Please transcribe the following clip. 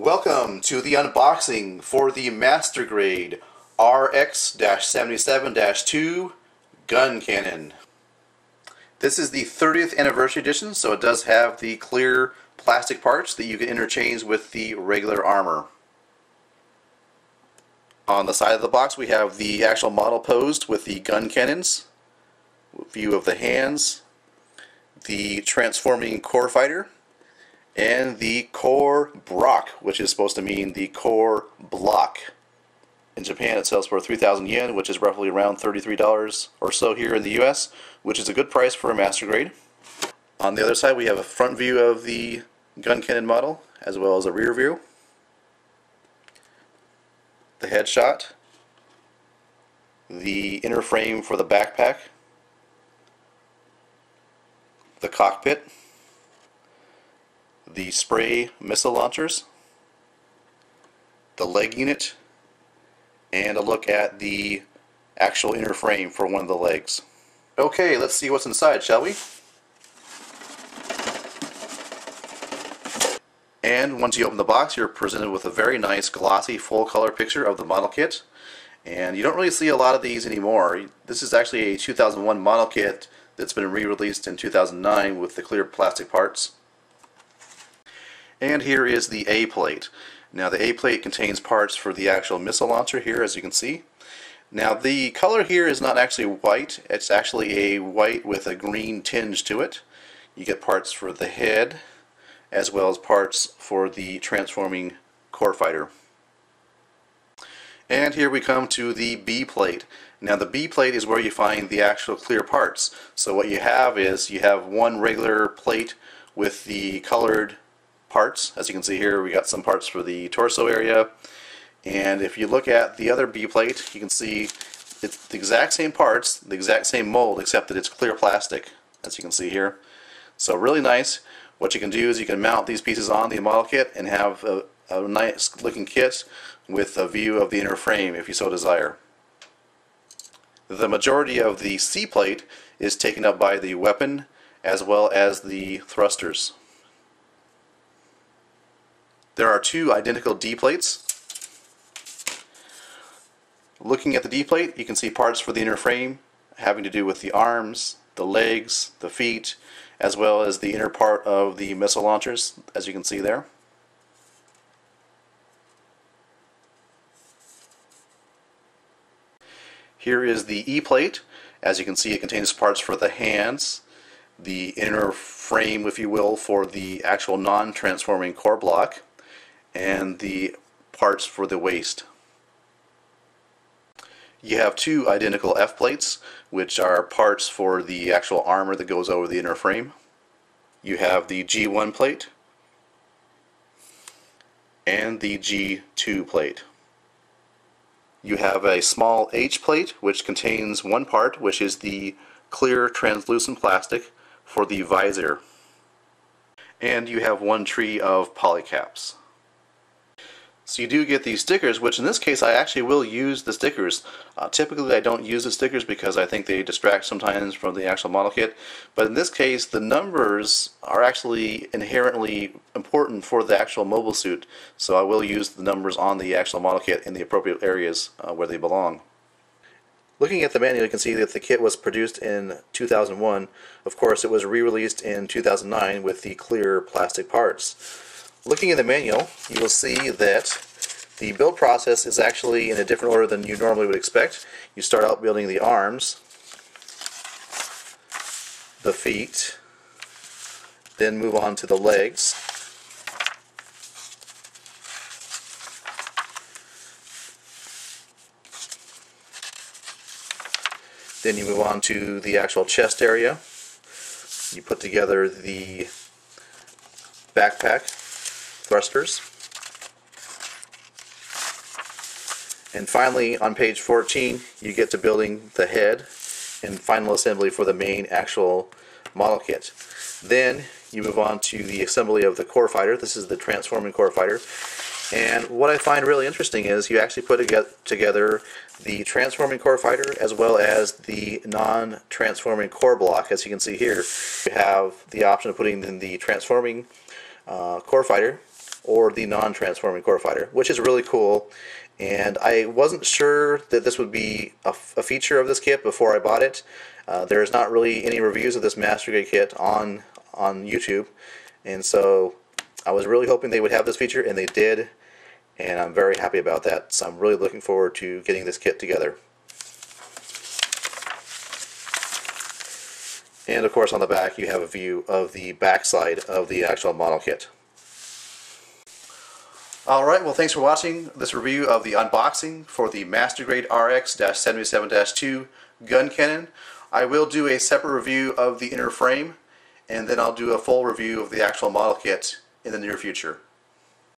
Welcome to the unboxing for the Master Grade RX-77-2 Guncannon. This is the 30th anniversary edition, so it does have the clear plastic parts that you can interchange with the regular armor. On the side of the box we have the actual model posed with the gun cannons, view of the hands, the transforming core fighter, and the core Brock, which is supposed to mean the core block. In Japan it sells for 3,000 yen, which is roughly around $33 or so here in the US, which is a good price for a Master Grade. On the other side we have a front view of the Guncannon model, as well as a rear view, the headshot, the inner frame for the backpack, the cockpit, the spray missile launchers, the leg unit, and a look at the actual inner frame for one of the legs. Okay, let's see what's inside, shall we? And once you open the box, you're presented with a very nice glossy full color picture of the model kit. And you don't really see a lot of these anymore. This is actually a 2001 model kit that's been re-released in 2009 with the clear plastic parts. And here is the A plate. Now the A plate contains parts for the actual missile launcher here, as you can see. Now the color here is not actually white, it's actually a white with a green tinge to it. You get parts for the head, as well as parts for the transforming core fighter. And here we come to the B plate. Now the B plate is where you find the actual clear parts. So what you have is you have one regular plate with the colored parts. As you can see here, we got some parts for the torso area, and if you look at the other B plate, you can see it's the exact same parts, the exact same mold, except that it's clear plastic, as you can see here. So really nice. What you can do is you can mount these pieces on the model kit and have a nice looking kit with a view of the inner frame if you so desire. The majority of the C plate is taken up by the weapon as well as the thrusters. There are two identical D plates. Looking at the D plate, you can see parts for the inner frame having to do with the arms, the legs, the feet, as well as the inner part of the missile launchers, as you can see there. Here is the E plate. As you can see, it contains parts for the hands, the inner frame, if you will, for the actual non-transforming core block, and the parts for the waist. You have two identical F plates, which are parts for the actual armor that goes over the inner frame. You have the G1 plate and the G2 plate. You have a small H plate, which contains one part, which is the clear translucent plastic for the visor. And you have one tree of polycaps. So you do get these stickers, which in this case I actually will use the stickers. Typically I don't use the stickers because I think they distract sometimes from the actual model kit, but in this case the numbers are actually inherently important for the actual mobile suit, so I will use the numbers on the actual model kit in the appropriate areas where they belong. Looking at the manual, you can see that the kit was produced in 2001. Of course it was re-released in 2009 with the clear plastic parts. Looking at the manual, you will see that the build process is actually in a different order than you normally would expect. You start out building the arms, the feet, then move on to the legs, then you move on to the actual chest area. You put together the backpack, thrusters, and finally on page 14 you get to building the head and final assembly for the main actual model kit. Then you move on to the assembly of the core fighter. This is the transforming core fighter, and what I find really interesting is you actually put together the transforming core fighter as well as the non-transforming core block. As you can see here, you have the option of putting in the transforming core fighter or the non-transforming core fighter, which is really cool. And I wasn't sure that this would be a feature of this kit before I bought it. There's not really any reviews of this Master Grade kit on YouTube, and so I was really hoping they would have this feature, and they did, and I'm very happy about that. So I'm really looking forward to getting this kit together. And of course on the back you have a view of the backside of the actual model kit. Alright, well thanks for watching this review of the unboxing for the Master Grade RX-77-2 Guncannon. I will do a separate review of the inner frame, and then I'll do a full review of the actual model kit in the near future.